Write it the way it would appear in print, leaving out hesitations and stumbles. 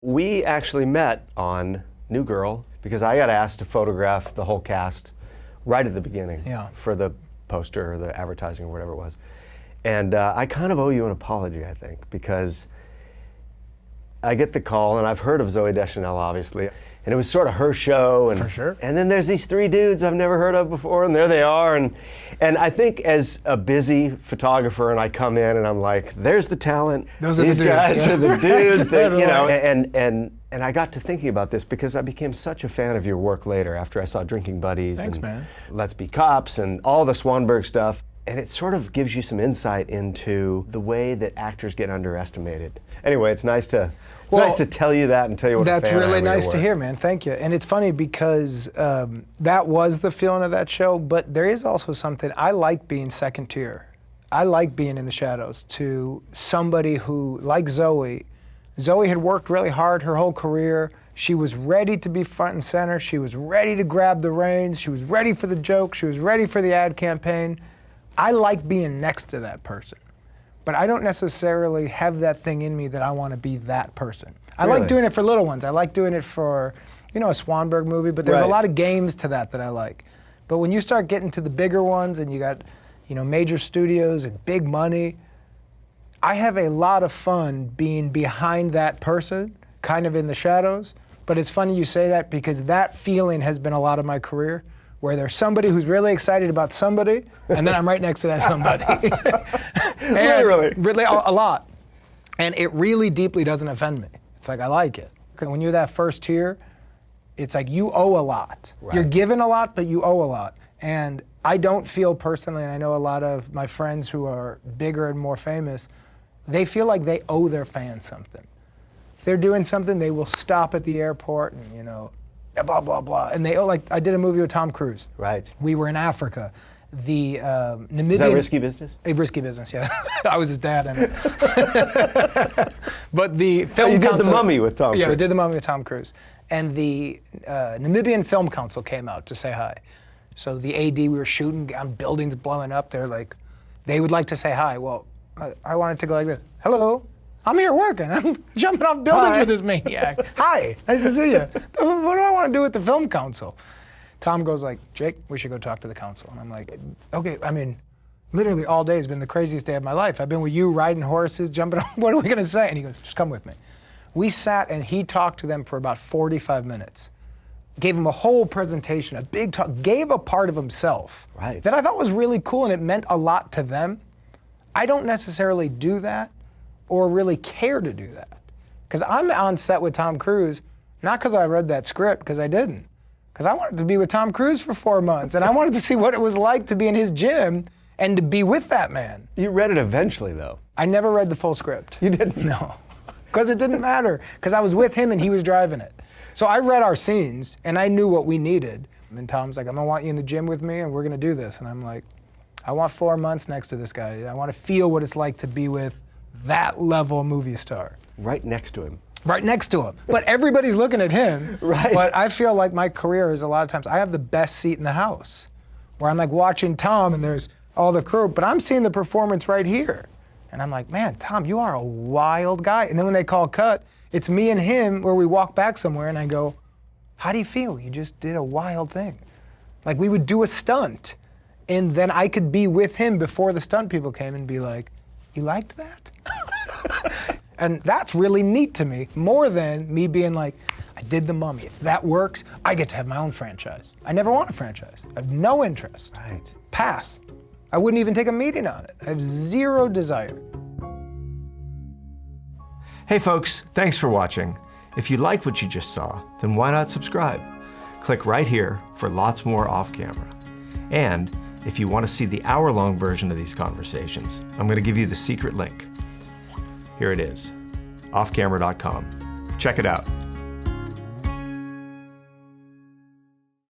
We actually met on New Girl because I got asked to photograph the whole cast right at the beginning for the poster or the advertising or whatever it was. And I kind of owe you an apology, I think, because I get the call, and I've heard of Zooey Deschanel, obviously, and it was sort of her show. And, for sure. And then there's these three dudes I've never heard of before, and there they are. And I think as a busy photographer, and I come in and I'm like, there's the talent. Those are these the dudes. guys Yes. are the dudes that, you know, Right. and I got to thinking about this because I became such a fan of your work later after I saw Drinking Buddies. Thanks, and man. Let's Be Cops and all the Swanberg stuff. And it sort of gives you some insight into the way that actors get underestimated. Anyway, it's nice to tell you that and tell you what a fan I am. That's really nice of to your hear, work. man. Thank you. And it's funny because that was the feeling of that show, but there is also something, I like being second tier. I like being in the shadows to somebody who, like Zooey had worked really hard her whole career. She was ready to be front and center. She was ready to grab the reins. She was ready for the joke. She was ready for the ad campaign. I like being next to that person, but I don't necessarily have that thing in me that I want to be that person. I like doing it for little ones. I like doing it for, you know, a Swanberg movie, but there's a lot of games to that I like. But when you start getting to the bigger ones and you got, you know, major studios and big money, I have a lot of fun being behind that person, kind of in the shadows. But it's funny you say that because that feeling has been a lot of my career, where there's somebody who's really excited about somebody, and then I'm right next to that somebody. Really, a lot. And it really deeply doesn't offend me. It's like, I like it. Because when you're that first tier, it's like you owe a lot. Right. You're given a lot, but you owe a lot. And I don't feel personally, and I know a lot of my friends who are bigger and more famous, they feel like they owe their fans something. If they're doing something, they will stop at the airport and, you know, blah, blah, blah. And they, like, I did a movie with Tom Cruise. Right. We were in Africa. The Namibian... Is that Risky Business? A Risky Business, yeah. I was his dad in it. But the film you council... did The Mummy with Tom Cruise. Yeah, we did The Mummy with Tom Cruise. And the Namibian Film Council came out to say hi. So the AD, we were shooting on buildings blowing up. They're like, they would like to say hi. Well, I wanted to go like this. Hello. I'm here working. I'm jumping off buildings with this maniac. Hi, nice to see you. What do I want to do with the film council? Tom goes like, Jake, we should go talk to the council. And I'm like, okay, I mean, literally all day has been the craziest day of my life. I've been with you riding horses, jumping off, what are we gonna say? And he goes, just come with me. We sat and he talked to them for about 45 minutes. Gave him a whole presentation, a big talk, gave a part of himself that I thought was really cool and it meant a lot to them. I don't necessarily do that or really care to do that. Because I'm on set with Tom Cruise, not because I read that script, because I didn't. Because I wanted to be with Tom Cruise for 4 months, and I wanted to see what it was like to be in his gym and to be with that man. You read it eventually, though. I never read the full script. You didn't? No, because it didn't matter, because I was with him and he was driving it. So I read our scenes, and I knew what we needed. And Tom's like, I'm gonna want you in the gym with me, and we're gonna do this. And I'm like, I want 4 months next to this guy. I want to feel what it's like to be with that level movie star. Right next to him. Right next to him. But everybody's looking at him. Right. But I feel like my career is a lot of times, I have the best seat in the house, where I'm like watching Tom and there's all the crew, but I'm seeing the performance right here. And I'm like, man, Tom, you are a wild guy. And then when they call cut, it's me and him where we walk back somewhere and I go, how do you feel? You just did a wild thing. Like we would do a stunt and then I could be with him before the stunt people came and be like, you liked that? And that's really neat to me, more than me being like, I did The Mummy. If that works, I get to have my own franchise. I never want a franchise. I have no interest. Right. Pass. I wouldn't even take a meeting on it. I have zero desire. Hey folks, thanks for watching. If you like what you just saw, then why not subscribe? Click right here for lots more off camera. And if you want to see the hour-long version of these conversations, I'm going to give you the secret link. Here it is, offcamera.com. Check it out.